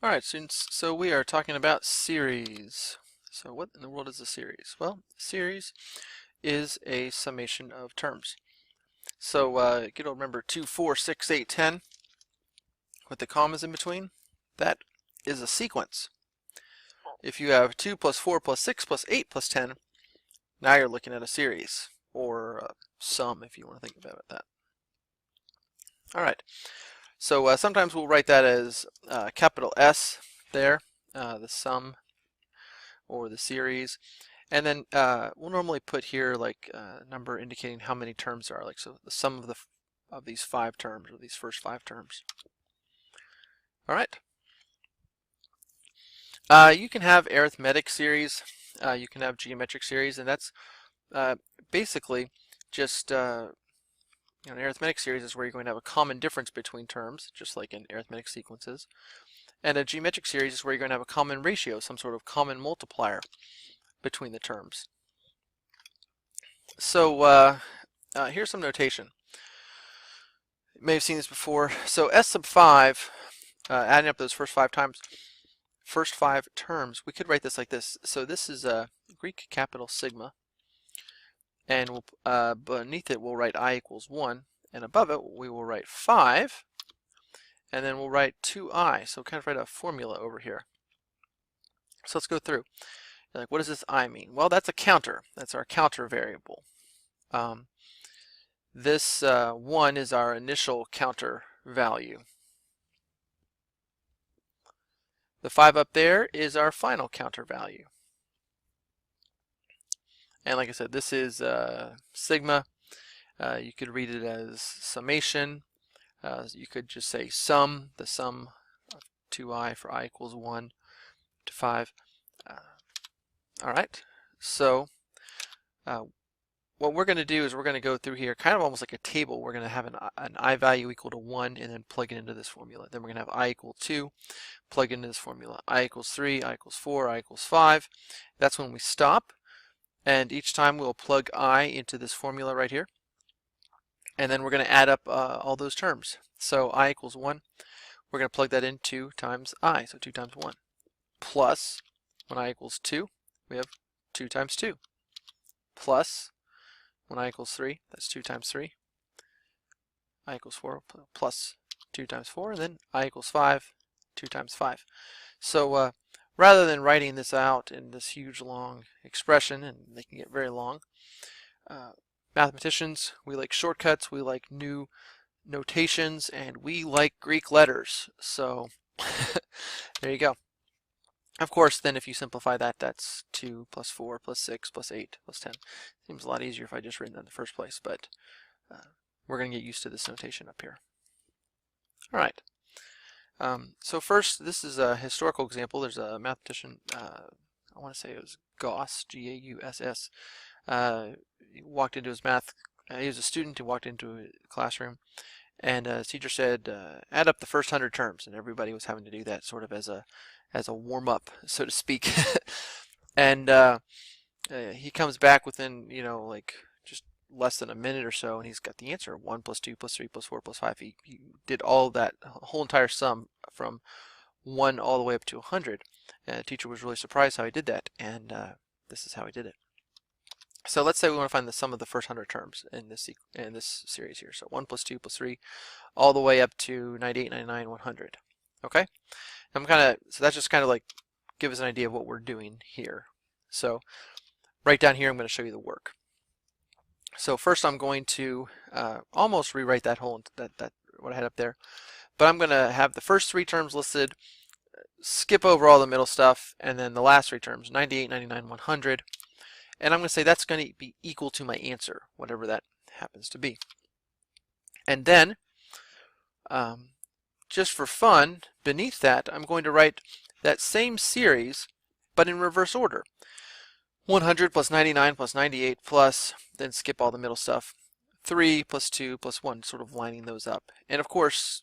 Alright, so we are talking about series. So what in the world is a series? Well, a series is a summation of terms. So you will remember 2, 4, 6, 8, 10 with the commas in between. That is a sequence. If you have 2 plus 4 plus 6 plus 8 plus 10, now you're looking at a series, or a sum if you want to think about it that. Alright, so sometimes we'll write that as capital S there, the sum or the series. And then we'll normally put here like a number indicating how many terms there are, like so the sum of these 5 terms, or these first 5 terms. All right. You can have arithmetic series, you can have geometric series, and that's basically just an arithmetic series is where you're going to have a common difference between terms, just like in arithmetic sequences. And a geometric series is where you're going to have a common ratio, some sort of common multiplier between the terms. So here's some notation. You may have seen this before. So S sub 5, adding up those first 5 terms, we could write this like this. So this is a Greek capital sigma, and beneath it we'll write I equals 1, and above it we will write 5, and then we'll write 2I. So kind of write a formula over here. So let's go through. Like, what does this I mean? Well, that's a counter. That's our counter variable. This 1 is our initial counter value. The 5 up there is our final counter value. And like I said, this is sigma. You could read it as summation. You could just say sum, the sum of 2I for I equals 1 to 5. All right, so what we're going to do is we're going to go through here kind of almost like a table. We're going to have an I value equal to 1 and then plug it into this formula. Then we're going to have I equal 2, plug into this formula. I equals 3, I equals 4, I equals 5. That's when we stop. And each time we'll plug I into this formula right here. And then we're going to add up all those terms. So I equals 1, we're going to plug that in 2 times I, so 2 times 1. Plus, when I equals 2, we have 2 times 2. Plus, when I equals 3, that's 2 times 3. I equals 4 plus 2 times 4, and then I equals 5, 2 times 5. So rather than writing this out in this huge long expression, and they can get very long, mathematicians, we like shortcuts, we like new notations, and we like Greek letters. So there you go. Of course, then if you simplify that, that's 2 plus 4 plus 6 plus 8 plus 10. Seems a lot easier if I just written that in the first place, but we're going to get used to this notation up here. All right. So first, this is a historical example. There's a mathematician, I want to say it was Gauss, G-A-U-S-S. He walked into his math, he was a student who walked into a classroom, and his teacher said, add up the first 100 terms, and everybody was having to do that sort of as a warm-up, so to speak. And he comes back within, like just less than a minute or so, and he's got the answer: 1 plus 2 plus 3 plus 4 plus 5. He did all that whole entire sum from 1 all the way up to 100. And the teacher was really surprised how he did that, and this is how he did it. So let's say we want to find the sum of the first 100 terms in this series here. So 1 plus 2 plus 3 all the way up to 98, 99, 100. Okay? So that's just kind of like give us an idea of what we're doing here. So right down here, I'm going to show you the work. So first I'm going to almost rewrite that whole, what I had up there. But I'm going to have the first 3 terms listed, skip over all the middle stuff, and then the last 3 terms, 98, 99, 100. And I'm going to say that's going to be equal to my answer, whatever that happens to be. And then, just for fun, beneath that, I'm going to write that same series, but in reverse order. 100 plus 99 plus 98 plus, then skip all the middle stuff, 3 plus 2 plus 1, sort of lining those up. And of course,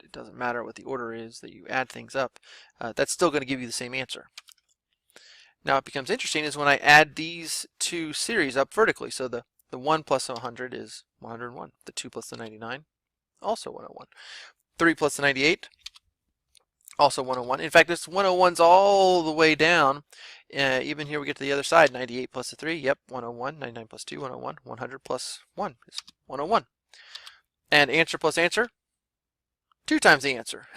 it doesn't matter what the order is that you add things up. That's still going to give you the same answer. Now it becomes interesting is when I add these 2 series up vertically. So the 1 plus 100 is 101. The 2 plus the 99, also 101. 3 plus the 98, Also 101. In fact, this 101's all the way down. Even here we get to the other side. 98 plus a 3, yep, 101. 99 plus 2, 101. 100 plus 1 is 101. And answer plus answer, 2 times the answer.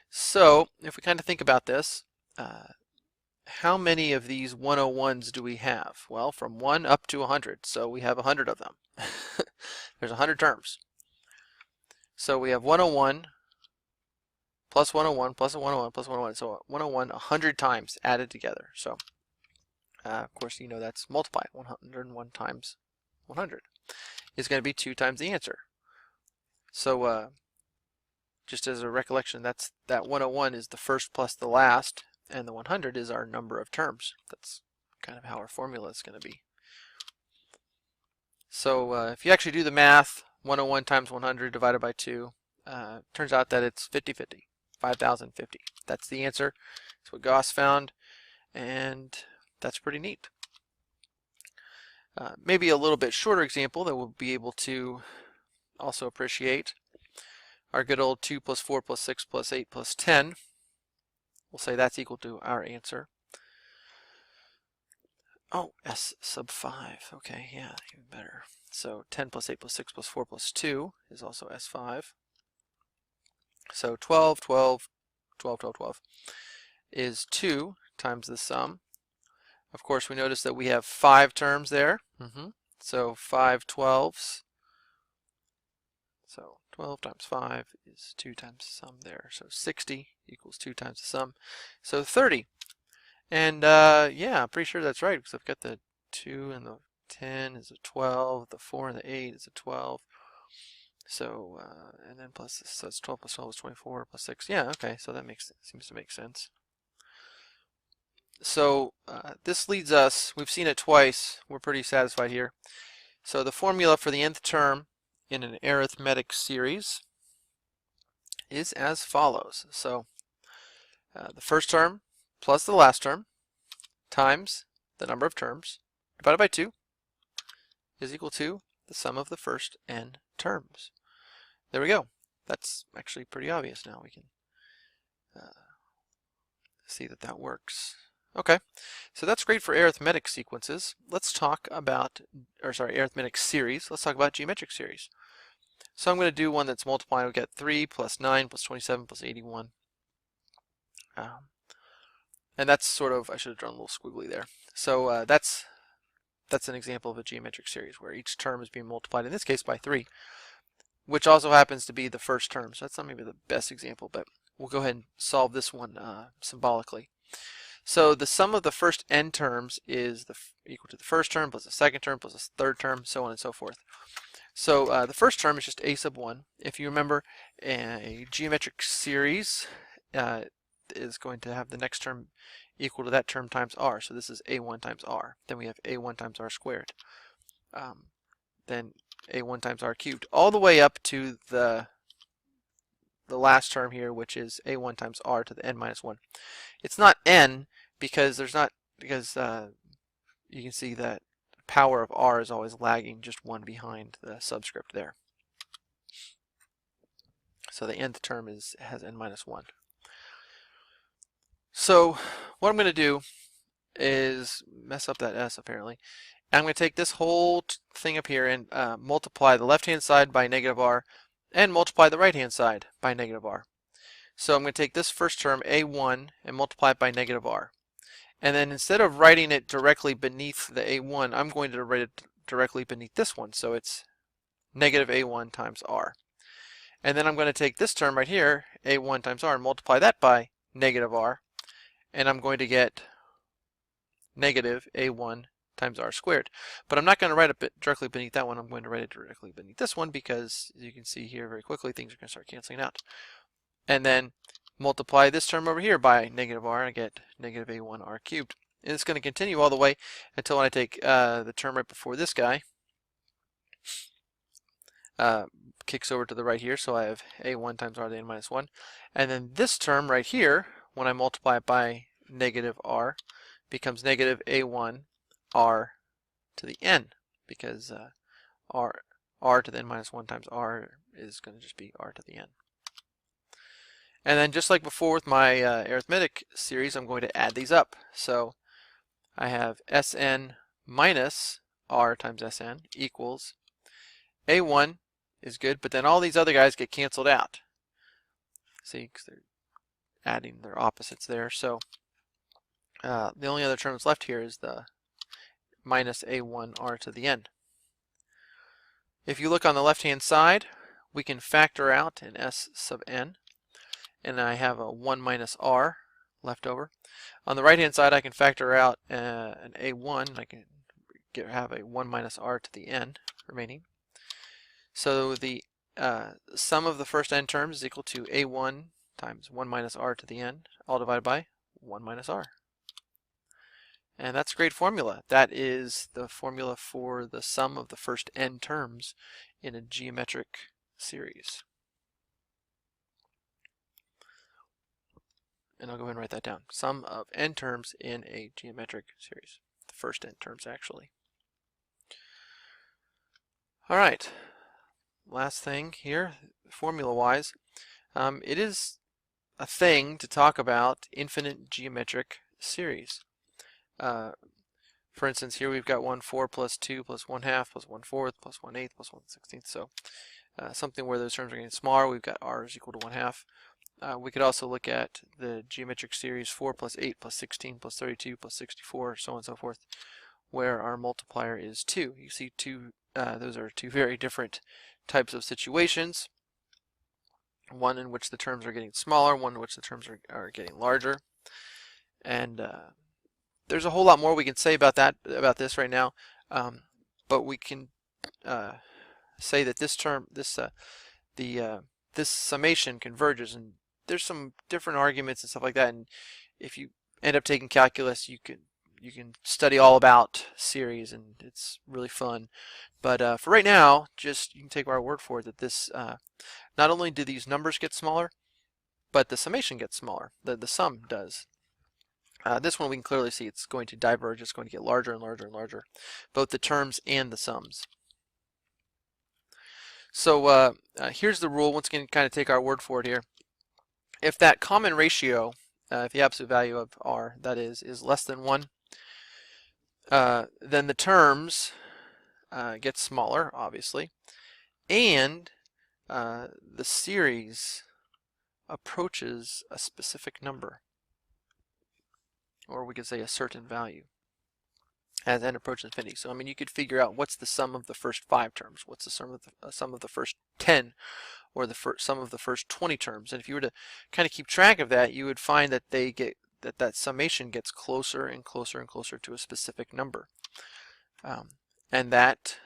So, if we kind of think about this, how many of these 101s do we have? Well, from 1 up to 100, so we have 100 of them. There's 100 terms. So we have 101 plus 101 plus a 101 plus 101, so 101 100 times added together. So, of course, you know that's multiply. 101 times 100 is going to be 2 times the answer. So, just as a recollection, that 101 is the first plus the last, and the 100 is our number of terms. That's kind of how our formula is going to be. So if you actually do the math, 101 times 100 divided by 2, turns out that it's 50-50, 5,050. That's the answer. That's what Gauss found, and that's pretty neat. Maybe a little bit shorter example that we'll be able to also appreciate. Our good old 2 plus 4 plus 6 plus 8 plus 10. We'll say that's equal to our answer. Oh, S sub 5. Okay, yeah, even better. So 10 plus 8 plus 6 plus 4 plus 2 is also S5. So 12, 12, 12, 12, 12 is 2 times the sum. Of course, we notice that we have 5 terms there. So 5 12s. So 12 times 5 is 2 times the sum there. So 60 equals 2 times the sum. So 30. And yeah, I'm pretty sure that's right because I've got the 2 and the 10 is a 12, the 4 and the 8 is a 12. So, and then plus this, so it's 12 plus 12 is 24 plus 6. Yeah, okay, so that seems to make sense. So this leads us, we've seen it twice, we're pretty satisfied here. So the formula for the nth term in an arithmetic series is as follows. So the first term plus the last term times the number of terms divided by 2 is equal to the sum of the first n terms. There we go. That's actually pretty obvious now. We can see that that works. Okay, so that's great for arithmetic sequences. Let's talk about, arithmetic series. Let's talk about geometric series. So I'm going to do one that's multiplying. We've got 3 plus 9 plus 27 plus 81. And that's sort of, I should have drawn a little squiggly there. So that's an example of a geometric series where each term is being multiplied, in this case by 3, which also happens to be the first term. So that's not maybe the best example, but we'll go ahead and solve this one symbolically. So the sum of the first n terms is equal to the first term plus the second term plus the third term, so on and so forth. So the first term is just a sub 1. If you remember, a geometric series is going to have the next term equal to that term times r. So this is a1 times r. Then we have a1 times r squared. Then a1 times r cubed, all the way up to the last term here, which is a1 times r to the n minus 1. It's not n because you can see that the power of r is always lagging just 1 behind the subscript there. So the nth term has n minus 1. So what I'm going to do is mess up that s apparently. And I'm going to take this whole thing up here and multiply the left hand side by negative r and multiply the right hand side by negative r. So I'm going to take this first term a1 and multiply it by negative r. And then instead of writing it directly beneath the a1, I'm going to write it directly beneath this one. So it's negative a1 times r. And then I'm going to take this term right here, a1 times r, and multiply that by negative r. And I'm going to get negative a1 times r squared. But I'm not going to write it directly beneath that one. I'm going to write it directly beneath this one because, as you can see here very quickly, things are going to start canceling out. And then multiply this term over here by negative r, and I get negative a1 r cubed. And it's going to continue all the way until when I take the term right before this guy, kicks over to the right here, so I have a1 times r to the n minus 1. And then this term right here, when I multiply it by negative r, becomes negative a1 r to the n, because r to the n minus 1 times r is going to just be r to the n. And then just like before with my arithmetic series, I'm going to add these up. So I have Sn minus r times Sn equals A1 is good, but then all these other guys get canceled out. See, because they're adding their opposites there. So the only other term that's left here is the minus A1 r to the n. If you look on the left-hand side, we can factor out an S sub n, and I have a 1 minus r left over. On the right-hand side, I can factor out an A1. I can have a 1 minus r to the n remaining. So the sum of the first n terms is equal to A1 times 1 minus r to the n, all divided by 1 minus r. And that's a great formula. That is the formula for the sum of the first n terms in a geometric series. And I'll go ahead and write that down. Sum of n terms in a geometric series. The first n terms, actually. All right. Last thing here, formula-wise. It is a thing to talk about infinite geometric series. For instance, here we've got 1 4 plus 2 plus 1 half plus 1 fourth plus 1 eighth plus 1 16th. So something where those terms are getting smaller, we've got r is equal to 1 half. We could also look at the geometric series 4 plus 8 plus 16 plus 32 plus 64, so on and so forth, where our multiplier is 2. You see those are two very different types of situations. One in which the terms are getting smaller, one in which the terms are getting larger. And there's a whole lot more we can say about this right now, but we can say that this summation converges, and there's some different arguments and stuff like that. And if you end up taking calculus, you can study all about series, and it's really fun. But for right now, just you can take our word for it that this not only do these numbers get smaller, but the summation gets smaller. The sum does. This one we can clearly see it's going to diverge. It's going to get larger and larger and larger, both the terms and the sums. So here's the rule. Once again, kind of take our word for it here. If that common ratio, if the absolute value of r, that is less than 1, then the terms get smaller, obviously, and the series approaches a specific number, or we could say a certain value, as n approaches infinity. So I mean, you could figure out what's the sum of the first 5 terms, what's the sum of the first 10, or the sum of the first 20 terms. And if you were to kind of keep track of that, you would find that that summation gets closer and closer and closer to a specific number. And that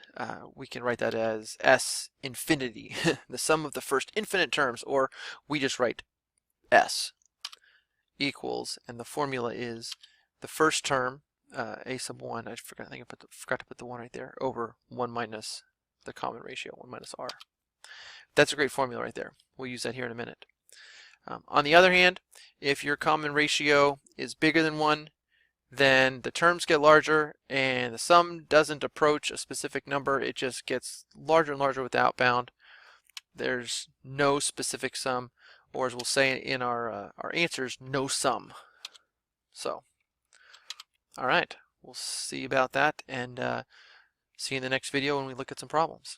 we can write that as S infinity, the sum of the first infinite terms, or we just write S equals, and the formula is the first term, a sub 1, I forgot to put the 1 right there, over 1 minus the common ratio, 1 minus r. That's a great formula right there. We'll use that here in a minute. On the other hand, if your common ratio is bigger than 1, then the terms get larger and the sum doesn't approach a specific number. It just gets larger and larger without bound. There's no specific sum, or as we'll say in our answers, no sum. So, all right, we'll see about that, and see you in the next video when we look at some problems.